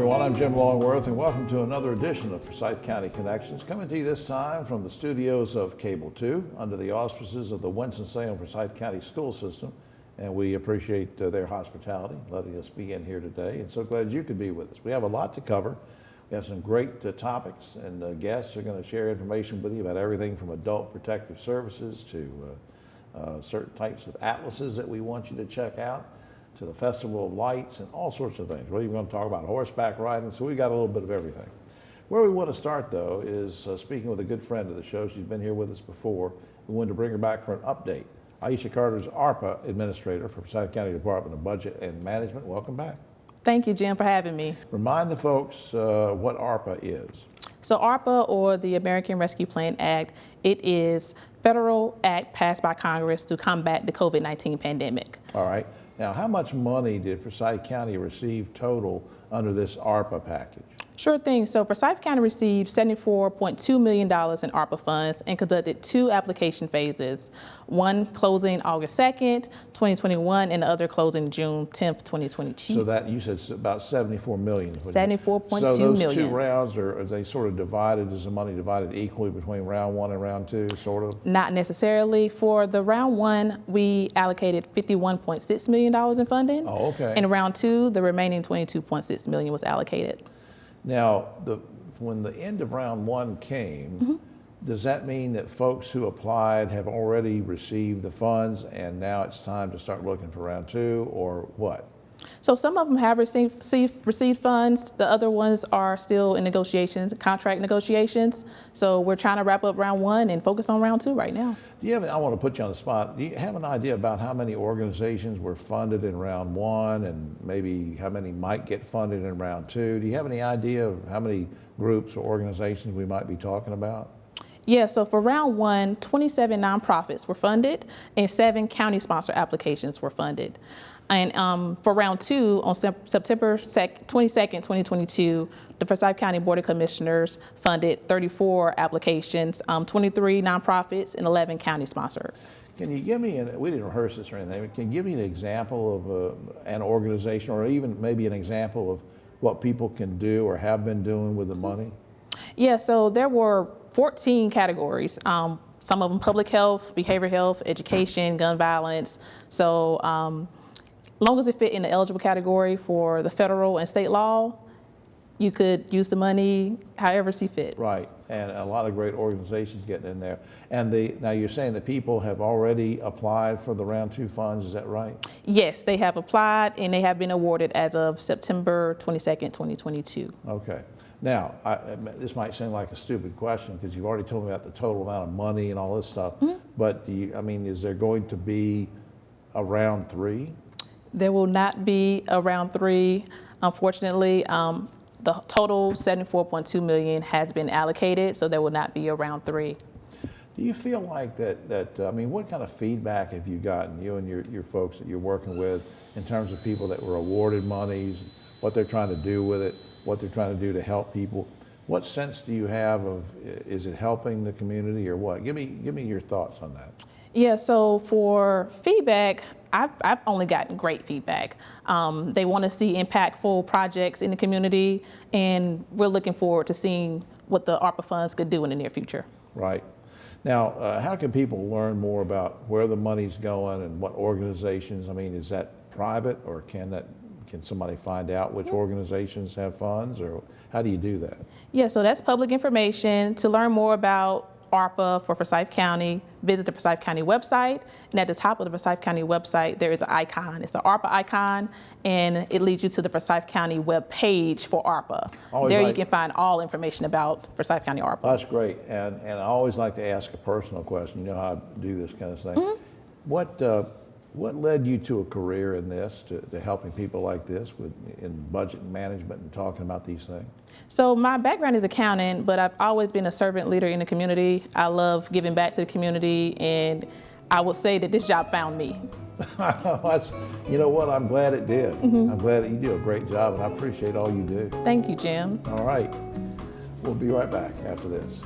everyone, I'm Jim Longworth, and welcome to another edition of Forsyth County Connections, coming to you this time from the studios of Cable 2 under the auspices of the Winston-Salem Forsyth County School System, and we appreciate their hospitality, letting us be in here today, and so glad you could be with us. We have a lot to cover. We have some great topics, and guests are going to share information with you about everything from adult protective services to certain types of atlases that we want you to check out, to the Festival of Lights and all sorts of things. We're even going to talk about horseback riding, so we've got a little bit of everything. Where we want to start, though, is speaking with a good friend of the show. She's been here with us before. We wanted to bring her back for an update. Iesha Carter's ARPA Administrator for Forsyth County Department of Budget and Management. Welcome back. Thank you, Jim, for having me. Remind the folks what ARPA is. So ARPA, or the American Rescue Plan Act, it is federal act passed by Congress to combat the COVID-19 pandemic. All right. Now, how much money did Forsyth County receive total under this ARPA package? Sure thing. So Forsyth County received $74.2 million in ARPA funds and conducted 2 application phases, one closing August 2nd, 2021, and the other closing June 10th, 2022. So that, you said it's about $74 million. $74.2 million. So those 2 rounds, are they sort of divided? Is the money divided equally between round 1 and round 2, sort of? Not necessarily. For the round 1, we allocated $51.6 million in funding. Oh, okay. In round 2, the remaining $22.6 million was allocated. Now, when the end of round 1 came, does that mean that folks who applied have already received the funds and now it's time to start looking for round 2, or what? So some of them have received funds. The other ones are still in negotiations, contract negotiations. So we're trying to wrap up round 1 and focus on round 2 right now. Do you have, I want to put you on the spot, do you have an idea about how many organizations were funded in round 1 and maybe how many might get funded in round 2? Do you have any idea of how many groups or organizations we might be talking about? Yeah, so for round 1, 27 nonprofits were funded and 7 county-sponsored applications were funded. And for round 2, on September 22nd, 2022, the Forsyth County Board of Commissioners funded 34 applications, 23 nonprofits, and 11 county-sponsored. Can you give me, we didn't rehearse this or anything, but can you give me an example of an organization, or even maybe an example of what people can do or have been doing with the money? Yeah, so there were 14 categories. Some of them public health, behavioral health, education, gun violence. So long as it fit in the eligible category for the federal and state law, you could use the money however see fit. Right, and a lot of great organizations getting in there. And now you're saying that people have already applied for the round 2 funds, is that right? Yes, they have applied and they have been awarded as of September 22nd, 2022. Okay. Now, this might seem like a stupid question because you've already told me about the total amount of money and all this stuff, but is there going to be a round 3? There will not be a round 3, unfortunately. The total $74.2 million has been allocated, so there will not be a round 3. Do you feel like what kind of feedback have you gotten, you and your folks that you're working with, in terms of people that were awarded monies, what they're trying to do with it, what they're trying to do to help people? What sense do you have of, is it helping the community or what? Give me your thoughts on that. Yeah, so for feedback, I've only gotten great feedback. They want to see impactful projects in the community, and we're looking forward to seeing what the ARPA funds could do in the near future. Right. Now, how can people learn more about where the money's going and what organizations? Is that private, or can somebody find out which organizations have funds, or how do you do that? Yeah, so that's public information. To learn more about ARPA for Forsyth County, visit the Forsyth County website, and at the top of the Forsyth County website there is an icon. It's an ARPA icon, and it leads you to the Forsyth County web page for ARPA. You can find all information about Forsyth County ARPA. That's great, and I always like to ask a personal question. You know how I do this kind of thing. What led you to a career in this, to helping people like this in budget and management and talking about these things? So my background is accounting, but I've always been a servant leader in the community. I love giving back to the community, and I would say that this job found me. You know what, I'm glad it did. I'm glad that you do a great job, and I appreciate all you do. Thank you, Jim. All right, we'll be right back after this.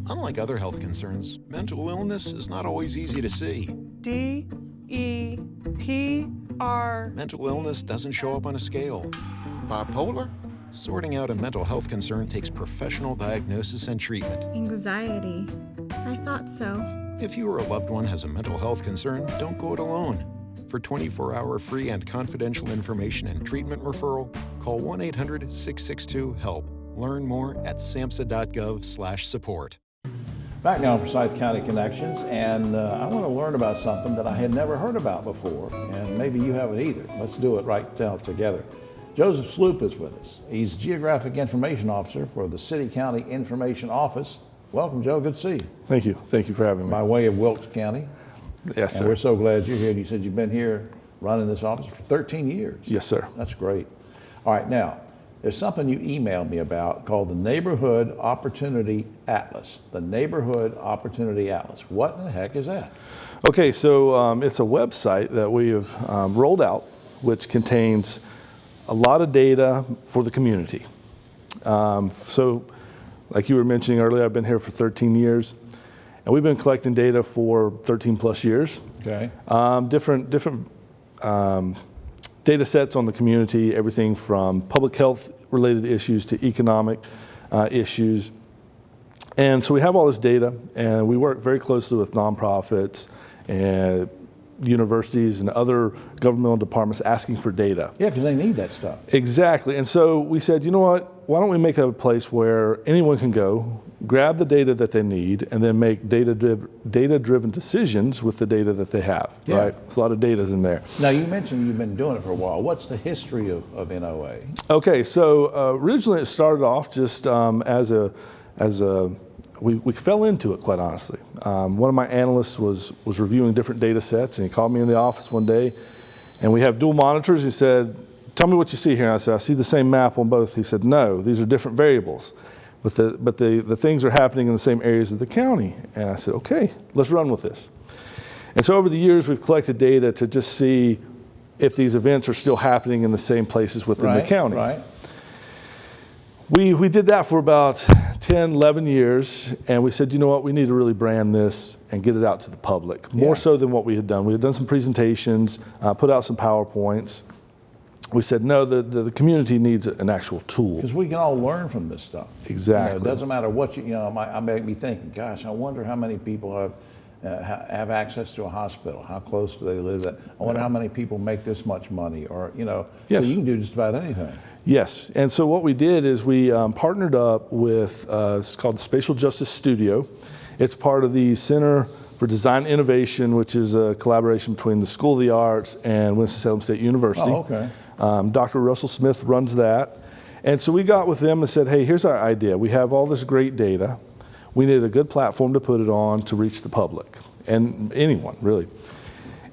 Unlike other health concerns, mental illness is not always easy to see. DEPR. Mental illness doesn't show up on a scale. Bipolar? Sorting out a mental health concern takes professional diagnosis and treatment. Anxiety. I thought so. If you or a loved one has a mental health concern, don't go it alone. For 24-hour free and confidential information and treatment referral, call 1-800-662-HELP. Learn more at samhsa.gov/support. Back now on Forsyth County Connections, and I want to learn about something that I had never heard about before, and maybe you haven't either. Let's do it right now together. Joseph Sloop is with us. He's Geographic Information Officer for the City County Information Office. Welcome, Joe. Good to see you. Thank you. Thank you for having me. By way of Wilkes County. Yes, sir. And we're so glad you're here. You said you've been here running this office for 13 years. Yes, sir. That's great. All right, now, there's something you emailed me about called the Neighborhood Opportunity Atlas. The Neighborhood Opportunity Atlas. What in the heck is that? Okay, so it's a website that we have rolled out, which contains a lot of data for the community. So, like you were mentioning earlier, I've been here for 13 years, and we've been collecting data for 13 plus years. Okay. Different data sets on the community, everything from public health related issues to economic issues. And so we have all this data, and we work very closely with nonprofits and universities and other governmental departments asking for data. Yeah, because they need that stuff. Exactly. And so we said, you know what, why don't we make it a place where anyone can go, grab the data that they need, and then make data-driven decisions with the data that they have, Yeah. right? There's a lot of data in there. Now, you mentioned you've been doing it for a while. What's the history of NOA? Okay, so originally it started off just we fell into it, quite honestly. One of my analysts was reviewing different data sets, and he called me in the office one day, and we have dual monitors. He said, tell me what you see here. And I said, I see the same map on both. He said, no, these are different variables, but the things are happening in the same areas of the county. And I said, okay, let's run with this. And so over the years, we've collected data to just see if these events are still happening in the same places within the county. Right. We did that for about 10, 11 years, and we said, you know what, we need to really brand this and get it out to the public, more so than what we had done. We had done some presentations, put out some PowerPoints. We said, no, the community needs an actual tool. Because we can all learn from this stuff. Exactly. It doesn't matter what I may be thinking, gosh, I wonder how many people have access to a hospital. How close do they live? I wonder how many people make this much money, or, Yes. So you can do just about anything. Yes, and so what we did is we partnered up with, it's called the Spatial Justice Studio. It's part of the Center for Design Innovation, which is a collaboration between the School of the Arts and Winston-Salem State University. Oh, okay. Dr. Russell Smith runs that. And so we got with them and said, hey, here's our idea. We have all this great data. We need a good platform to put it on to reach the public, and anyone, really.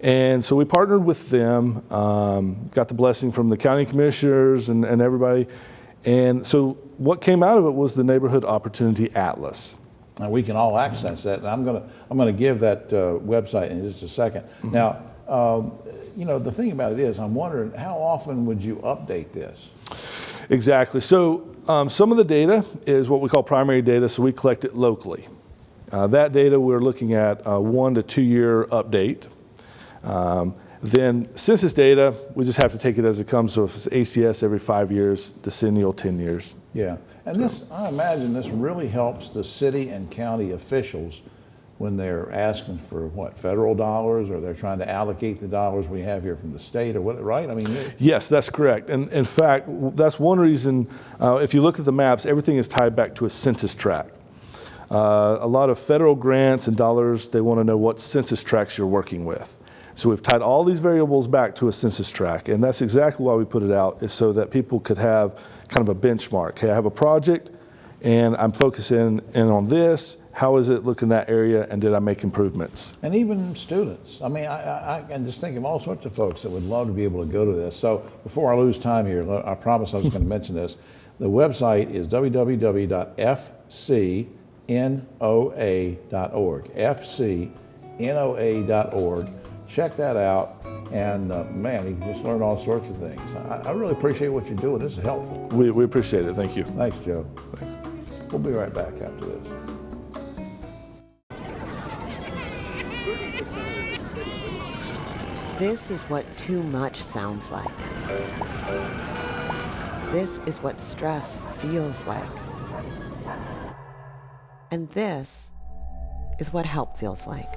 And so we partnered with them, got the blessing from the county commissioners and everybody. And so what came out of it was the Neighborhood Opportunity Atlas. And we can all access that. And I'm gonna give that website in just a second. Mm-hmm. Now, the thing about it is, I'm wondering how often would you update this? Exactly. So some of the data is what we call primary data, so we collect it locally. That data we're looking at a 1 to 2 year update. Then census data, we just have to take it as it comes. So if it's ACS every 5 years, decennial 10 years. Yeah, and I imagine this really helps the city and county officials when they're asking for federal dollars, or they're trying to allocate the dollars we have here from the state, or what, right? I mean, yes, that's correct. And in fact, that's one reason, if you look at the maps, everything is tied back to a census tract. A lot of federal grants and dollars, they want to know what census tracts you're working with. So we've tied all these variables back to a census tract, and that's exactly why we put it out, is so that people could have kind of a benchmark. Hey, I have a project, and I'm focusing in on this. How is it look in that area, and did I make improvements? and even students. I mean, I can just think of all sorts of folks that would love to be able to go to this. So before I lose time here, I promise I was going to mention this. The website is www.fcnoa.org, fcnoa.org. Check that out, and man, you can just learn all sorts of things. I really appreciate what you're doing. This is helpful. We appreciate it. Thank you. Thanks, Joe. Thanks. We'll be right back after this. This is what too much sounds like. This is what stress feels like. And this is what help feels like.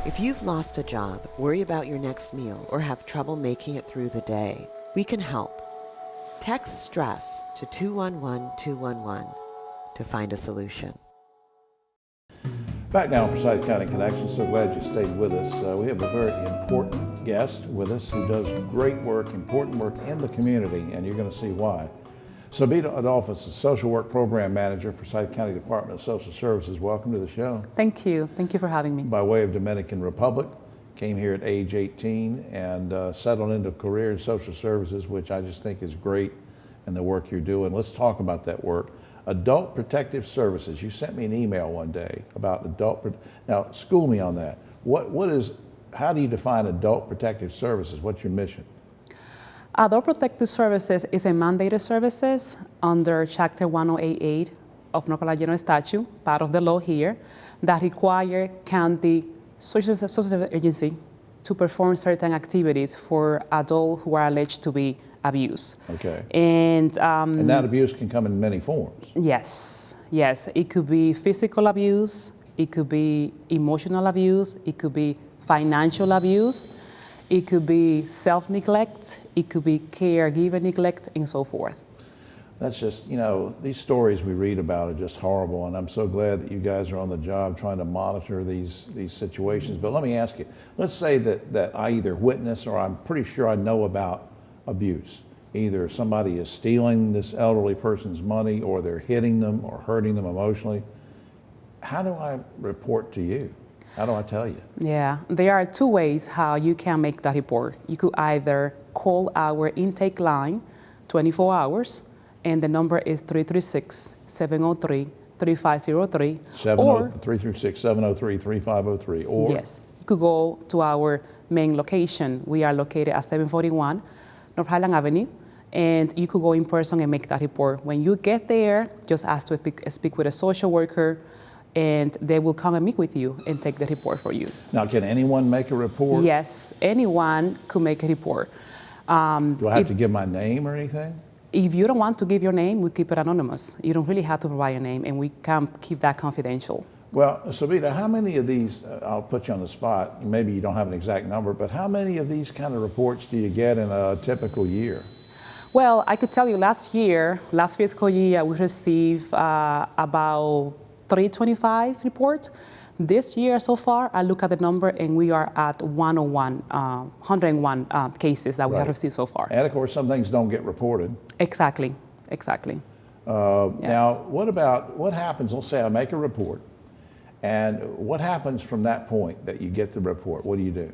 If you've lost a job, worry about your next meal, or have trouble making it through the day, we can help. Text STRESS to 211-211 to find a solution. Back now on Forsyth County Connections, so glad you stayed with us. We have a very important guest with us who does great work, important work in the community, and you're going to see why. Sobeida Adolphus is Social Work Program Manager for Forsyth County Department of Social Services. Welcome to the show. Thank you. Thank you for having me. By way of Dominican Republic, came here at age 18 and settled into a career in social services, which I just think is great in the work you're doing. Let's talk about that work. Adult Protective Services. You sent me an email one day about now school me on that. How do you define Adult Protective Services? What's your mission? Adult Protective Services is a mandated services under Chapter 1088 of North Carolina General Statute, part of the law here, that require county social service agency to perform certain activities for adults who are alleged to be abused. Okay. And that abuse can come in many forms. Yes. It could be physical abuse, it could be emotional abuse, it could be financial abuse, it could be self-neglect, it could be caregiver neglect, and so forth. That's just, these stories we read about are just horrible, and I'm so glad that you guys are on the job trying to monitor these situations. But let me ask you, let's say that I either witness or I'm pretty sure I know about abuse. Either somebody is stealing this elderly person's money, or they're hitting them or hurting them emotionally. How do I report to you? How do I tell you? Yeah, there are two ways how you can make that report. You could either call our intake line 24 hours, and the number is 336-703-3503. 336-703-3503. Or? Yes, you could go to our main location. We are located at 741 North Highland Avenue, and you could go in person and make that report. When you get there, just ask to speak with a social worker, and they will come and meet with you and take the report for you. Now, can anyone make a report? Yes, anyone could make a report. Do I have to give my name or anything? If you don't want to give your name, we keep it anonymous. You don't really have to provide a name, and we can keep that confidential. Well, Sobeida, how many of these, I'll put you on the spot, maybe you don't have an exact number, but how many of these kind of reports do you get in a typical year? Well, I could tell you last fiscal year, we received about 325 reports. This year so far, I look at the number and we are at 101 cases that we have received so far. And of course, some things don't get reported. Exactly. Yes. Now, what happens, let's say I make a report, and what happens from that point that you get the report? What do you do?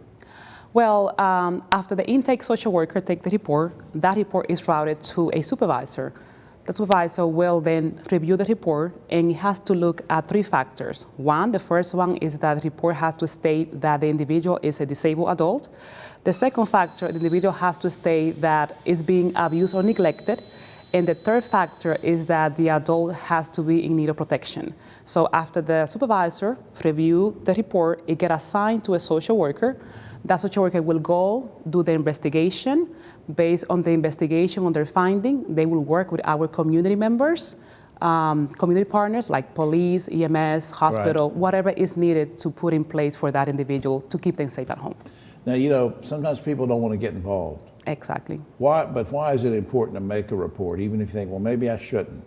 Well, after the intake social worker take the report, that report is routed to a supervisor. The supervisor will then review the report, and it has to look at three factors. One, the first one is that the report has to state that the individual is a disabled adult. The second factor, the individual has to state that it's being abused or neglected. And the third factor is that the adult has to be in need of protection. So after the supervisor review the report, it gets assigned to a social worker. That social worker will go do the investigation. Based on the investigation, on their finding, they will work with our community members, community partners like police, EMS, hospital, whatever is needed to put in place for that individual to keep them safe at home. Now, sometimes people don't want to get involved. Exactly. Why is it important to make a report, even if you think, well, maybe I shouldn't?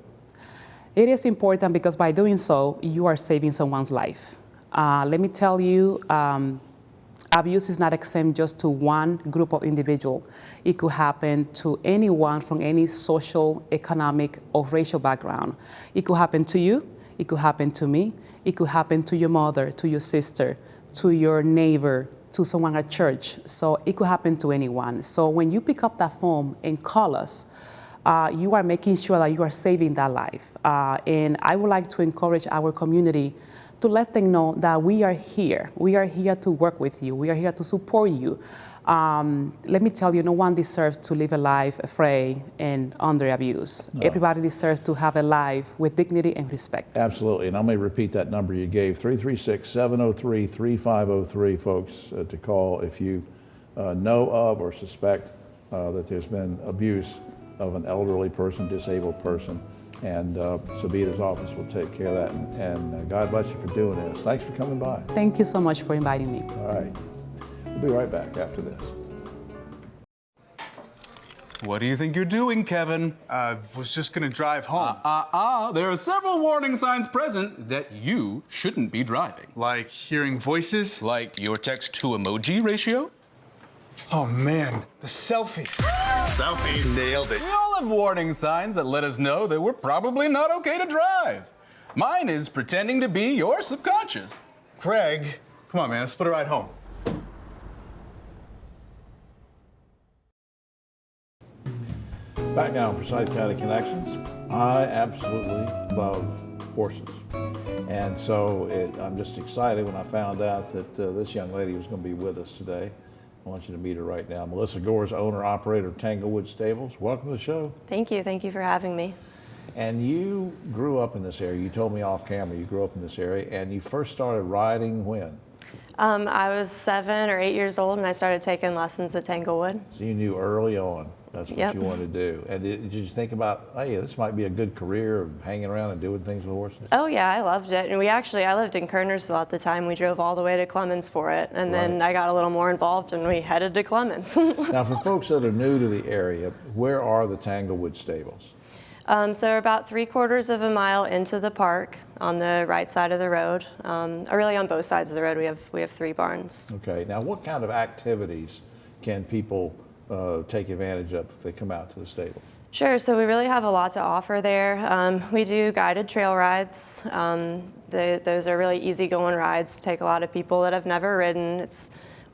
It is important because by doing so, you are saving someone's life. Let me tell you, abuse is not exempt just to one group of individuals. It could happen to anyone from any social, economic, or racial background. It could happen to you. It could happen to me. It could happen to your mother, to your sister, to your neighbor, to someone at church. So it could happen to anyone. So when you pick up that phone and call us, you are making sure that you are saving that life. And I would like to encourage our community to let them know that we are here. We are here to work with you. We are here to support you. Let me tell you, no one deserves to live a life afraid and under abuse. No. Everybody deserves to have a life with dignity and respect. Absolutely, and I may repeat that number you gave, 336-703-3503, folks, to call if you know of or suspect that there's been abuse of an elderly person, disabled person, and Sobeida's office will take care of that. And God bless you for doing this. Thanks for coming by. Thank you so much for inviting me. All right. We'll be right back after this. What do you think you're doing, Kevin? Was just gonna drive home. There are several warning signs present that you shouldn't be driving. Like hearing voices? Like your text-to-emoji ratio? Oh man, the selfies. Selfie, nailed it. We all have warning signs that let us know that we're probably not okay to drive. Mine is pretending to be your subconscious. Craig, come on man, let's split a ride home. Back now on Forsyth County Connections. I absolutely love horses. And so I'm just excited when I found out that this young lady was going to be with us today. I want you to meet her right now. Melissa Gore's owner-operator of Tanglewood Stables. Welcome to the show. Thank you for having me. And you grew up in this area. You told me off camera you grew up in this area, and you first started riding when? I was 7 or 8 years old and I started taking lessons at Tanglewood. So you knew early on that's what you wanted to do. And did you think about, hey, this might be a good career of hanging around and doing things with horses? Oh yeah, I loved it. And I lived in Kernersville at the time. We drove all the way to Clemens for it. And then I got a little more involved and we headed to Clemens. Now for folks that are new to the area, where are the Tanglewood Stables? So we're about 3/4 of a mile into the park on the right side of the road. Or really on both sides of the road, we have 3 barns. Okay, now what kind of activities can people take advantage of if they come out to the stable? Sure, so we really have a lot to offer there. We do guided trail rides. Those are really easygoing rides, take a lot of people that have never ridden.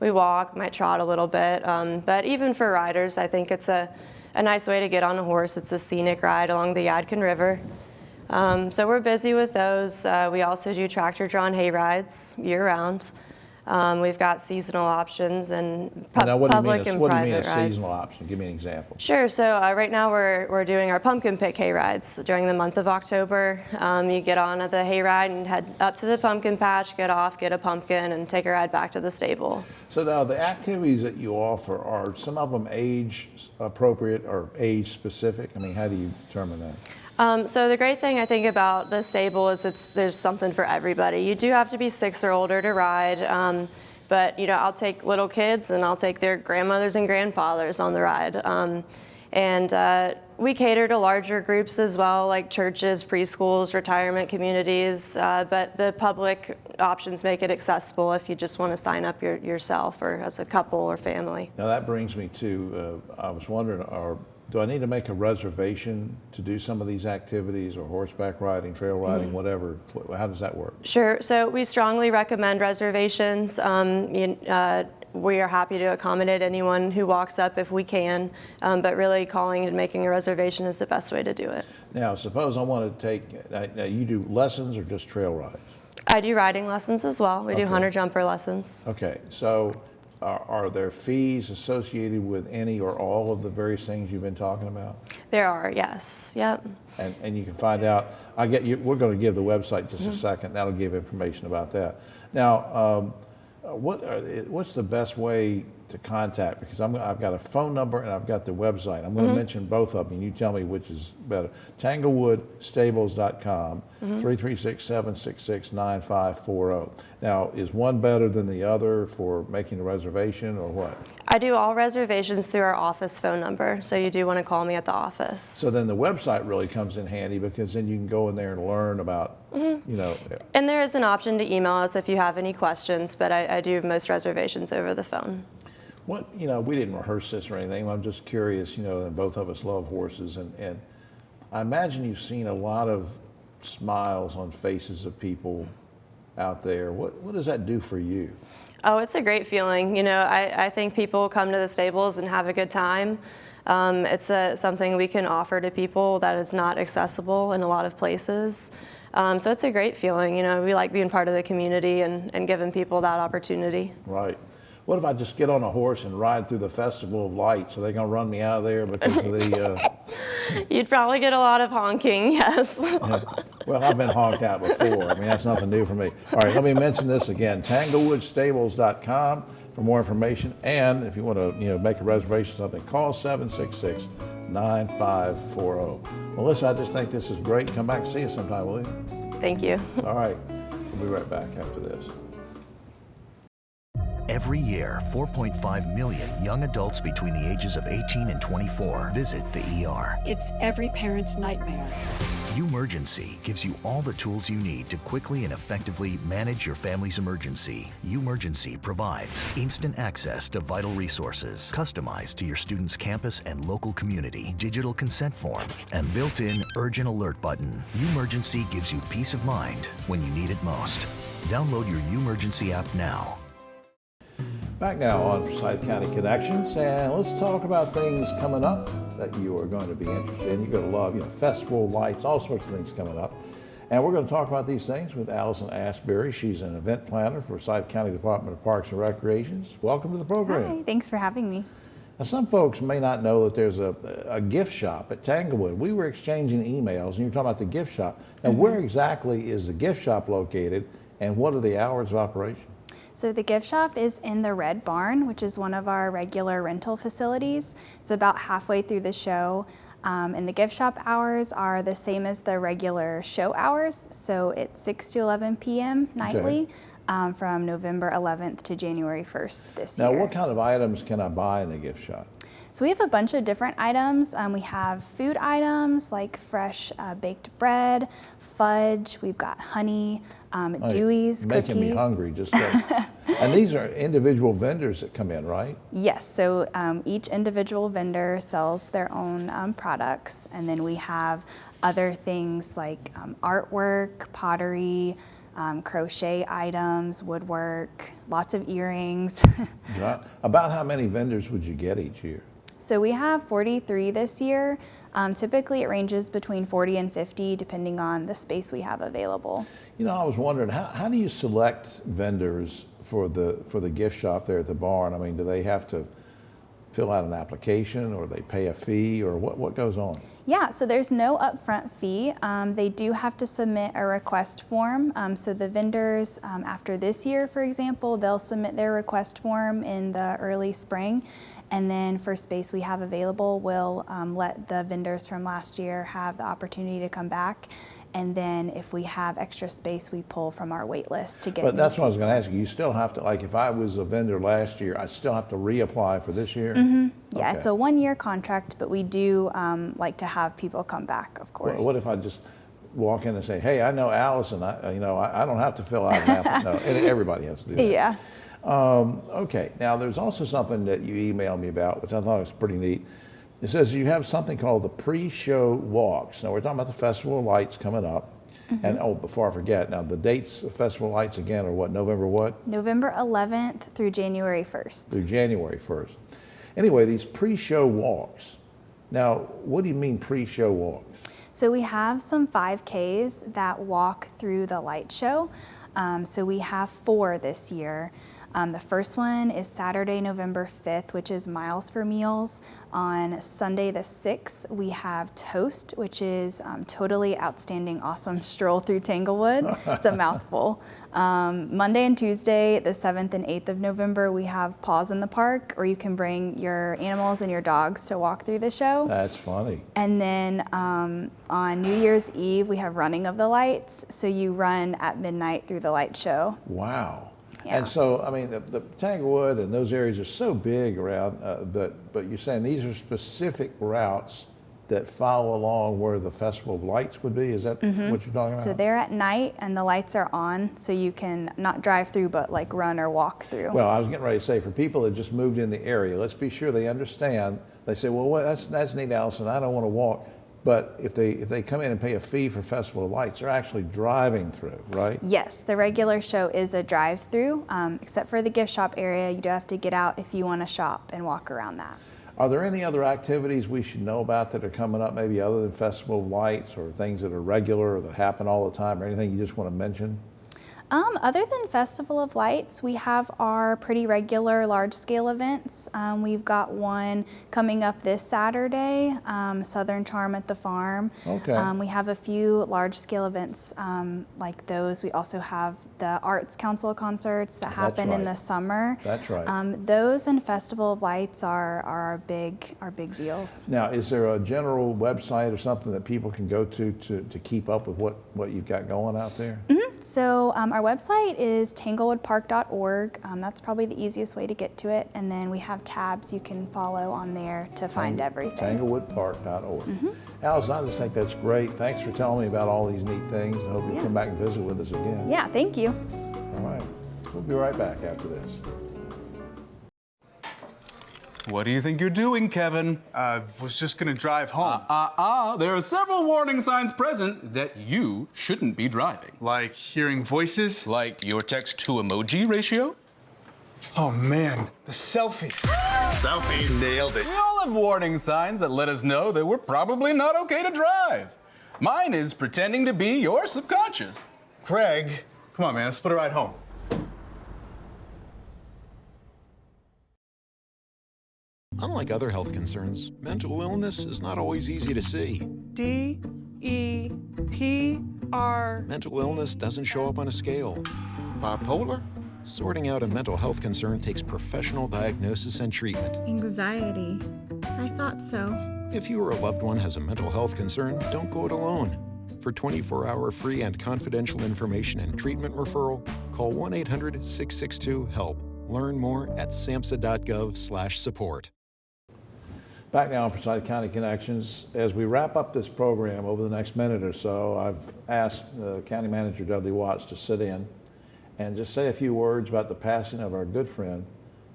We walk, might trot a little bit, but even for riders, I think it's a nice way to get on a horse. It's a scenic ride along the Yadkin River. So we're busy with those. We also do tractor-drawn hay rides year-round. We've got seasonal options and public and private rides. What do you mean a seasonal option? Give me an example. Sure. So right now we're doing our pumpkin pick hay rides during the month of October. You get on at the hay ride and head up to the pumpkin patch, get off, get a pumpkin, and take a ride back to the stable. So now the activities that you offer, are some of them age appropriate or age specific? I mean, how do you determine that? So the great thing I think about the stable is there's something for everybody. You do have to be 6 or older to ride, but I'll take little kids and I'll take their grandmothers and grandfathers on the ride. And we cater to larger groups as well, like churches, preschools, retirement communities, but the public options make it accessible if you just want to sign up yourself or as a couple or family. Now that brings me to, I was wondering, do I need to make a reservation to do some of these activities, or horseback riding, trail riding, whatever? How does that work? Sure. So we strongly recommend reservations. We are happy to accommodate anyone who walks up if we can, but really calling and making a reservation is the best way to do it. Now, suppose I want to take, now you do lessons or just trail rides? I do riding lessons as well. We do hunter jumper lessons. Okay, so are there fees associated with any or all of the various things you've been talking about? There are, yes. Yep. And you can find out, we're going to give the website just a second. That'll give information about that. Now, what's the best way to contact? Because I've got a phone number and I've got the website. I'm going to mention both of them, and you tell me which is better. TanglewoodStables.com, 336-766-9540. Now, is one better than the other for making a reservation, or what? I do all reservations through our office phone number, so you do want to call me at the office. So then the website really comes in handy, because then you can go in there and learn about, And there is an option to email us if you have any questions, but I do most reservations over the phone. What, we didn't rehearse this or anything. I'm just curious, and both of us love horses, and I imagine you've seen a lot of smiles on faces of people out there. What does that do for you? Oh, it's a great feeling. I think people come to the stables and have a good time. It's something we can offer to people that is not accessible in a lot of places. So it's a great feeling. We like being part of the community and giving people that opportunity. Right. What if I just get on a horse and ride through the Festival of Lights? Are they going to run me out of there because of the... You'd probably get a lot of honking, yes. Well, I've been honked out before. I mean, that's nothing new for me. All right, let me mention this again. TanglewoodStables.com for more information. And if you want to make a reservation or something, call 766 888-941-9540. Melissa, I just think this is great. Come back and see us sometime, will you? Thank you. All right. We'll be right back after this. Every year, 4.5 million young adults between the ages of 18 and 24 visit the ER. It's every parent's nightmare. Umergency gives you all the tools you need to quickly and effectively manage your family's emergency. Umergency provides instant access to vital resources, customized to your student's campus and local community, digital consent form, and built-in urgent alert button. Umergency gives you peace of mind when you need it most. Download your Umergency app now. Back now on Forsyth County Connections, and let's talk about things coming up that you are going to be interested in. You're going to love, festival lights, all sorts of things coming up. And we're going to talk about these things with Alison Asbury. She's an event planner for Forsyth County Department of Parks and Recreations. Welcome to the program. Hi, thanks for having me. Now, some folks may not know that there's a gift shop at Tanglewood. We were exchanging emails, and you were talking about the gift shop. Now, where exactly is the gift shop located, and what are the hours of operation? So the gift shop is in the Red Barn, which is one of our regular rental facilities. It's about halfway through the show. And the gift shop hours are the same as the regular show hours. So it's 6 to 11 p.m. nightly, from November 11th to January 1st this year. Now, what kind of items can I buy in the gift shop? So we have a bunch of different items. We have food items like fresh baked bread, fudge, we've got honey, Dewey's, making cookies. Me hungry. And these are individual vendors that come in, right? Yes, so each individual vendor sells their own products, and then we have other things like artwork, pottery, crochet items, woodwork, lots of earrings. About how many vendors would you get each year? So we have 43 this year. Typically it ranges between 40 and 50 depending on the space we have available. I was wondering, how do you select vendors for the gift shop there at the barn? I mean, do they have to fill out an application, or they pay a fee, or what goes on? Yeah, so there's no upfront fee. They do have to submit a request form. So the vendors, after this year, for example, they'll submit their request form in the early spring. And then for space we have available, we'll let the vendors from last year have the opportunity to come back. And then if we have extra space, we pull from our wait list to get. But that's what I was going to ask you. You still have to, like, if I was a vendor last year, I still have to reapply for this year? Mm-hmm. Yeah, Okay. It's a 1-year contract, but we do like to have people come back, of course. What if I just walk in and say, hey, I know Alison, I don't have to fill out an application. No, everybody has to do that. Yeah. Okay, now there's also something that you emailed me about, which I thought was pretty neat. It says you have something called the pre-show walks. Now we're talking about the Festival of Lights coming up. Mm-hmm. And before I forget, now the dates of Festival of Lights again are what, November what? November 11th through January 1st. Through January 1st. Anyway, these pre-show walks. Now, what do you mean pre-show walks? So we have some 5Ks that walk through the light show. So we have 4 this year. The first one is Saturday, November 5th, which is Miles for Meals. On Sunday the 6th, we have Toast, which is totally outstanding, awesome stroll through Tanglewood. It's a mouthful. Monday and Tuesday, the 7th and 8th of November, we have Paws in the Park, or you can bring your animals and your dogs to walk through the show. That's funny. And then on New Year's Eve, we have Running of the Lights. So you run at midnight through the light show. Wow. Yeah. And so, I mean, the Tanglewood and those areas are so big around, but you're saying these are specific routes that follow along where the Festival of Lights would be? Is that what you're talking about? So they're at night and the lights are on, so you can not drive through, but like run or walk through. Well, I was getting ready to say, for people that just moved in the area, let's be sure they understand. They say, well, that's neat, Alison, I don't want to walk. But if they come in and pay a fee for Festival of Lights, they're actually driving through, right? Yes, the regular show is a drive-through, except for the gift shop area. You do have to get out if you want to shop and walk around that. Are there any other activities we should know about that are coming up, maybe other than Festival of Lights, or things that are regular or that happen all the time, or anything you just want to mention? Other than Festival of Lights, we have our pretty regular large-scale events. We've got one coming up this Saturday, Southern Charm at the Farm. Okay. We have a few large-scale events like those. We also have the Arts Council concerts that happen in the summer. That's right. Those and Festival of Lights are our big deals. Now, is there a general website or something that people can go to keep up with what you've got going out there? So our website is tanglewoodpark.org. That's probably the easiest way to get to it. And then we have tabs you can follow on there to find everything. Tanglewoodpark.org. Alison, I just think that's great. Thanks for telling me about all these neat things. I hope you'll come back and visit with us again. Yeah, thank you. All right. We'll be right back after this. What do you think you're doing, Kevin? Was just gonna drive home. There are several warning signs present that you shouldn't be driving. Like hearing voices? Like your text-to-emoji ratio? Oh man, the selfies. Selfie, nailed it. We all have warning signs that let us know that we're probably not okay to drive. Mine is pretending to be your subconscious. Craig, come on man, let's split a ride home. Unlike other health concerns, mental illness is not always easy to see. D-E-P-R. Mental illness doesn't show up on a scale. Bipolar? Sorting out a mental health concern takes professional diagnosis and treatment. Anxiety. I thought so. If you or a loved one has a mental health concern, don't go it alone. For 24-hour free and confidential information and treatment referral, call 1-800-662-HELP. Learn more at samhsa.gov/support. Back now on Forsyth County Connections. As we wrap up this program over the next minute or so, I've asked County Manager Dudley Watts to sit in and just say a few words about the passing of our good friend,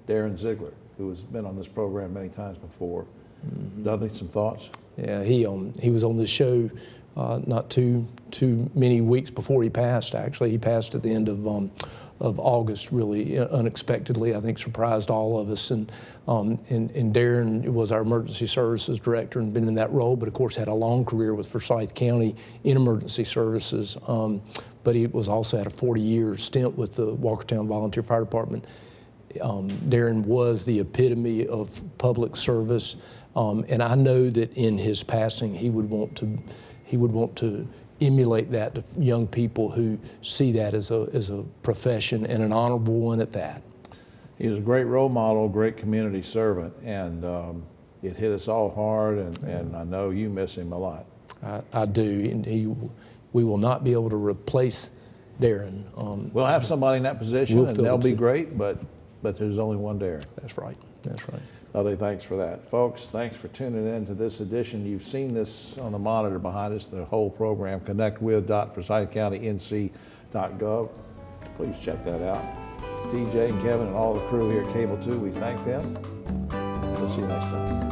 Daren Ziglar, who has been on this program many times before. Dudley, some thoughts? Yeah, he was on this show not too many weeks before he passed, actually. He passed at the end of August, really unexpectedly. I think surprised all of us. And Daren was our emergency services director and been in that role, but of course had a long career with Forsyth County in emergency services. But he was also had a 40-year stint with the Walkertown Volunteer Fire Department. Daren was the epitome of public service, and I know that in his passing he would want to emulate that to young people who see that as a profession, and an honorable one at that. He was a great role model, great community servant, and it hit us all hard, and I know you miss him a lot. I do, and we will not be able to replace Daren. We'll have somebody in that position, and they'll be great, but there's only one Daren. That's right. That's right. Dudley, thanks for that. Folks, thanks for tuning in to this edition. You've seen this on the monitor behind us, the whole program, connectwith.forsythcountync.gov. Please check that out. TJ and Kevin and all the crew here at Cable 2, we thank them. We'll see you next time.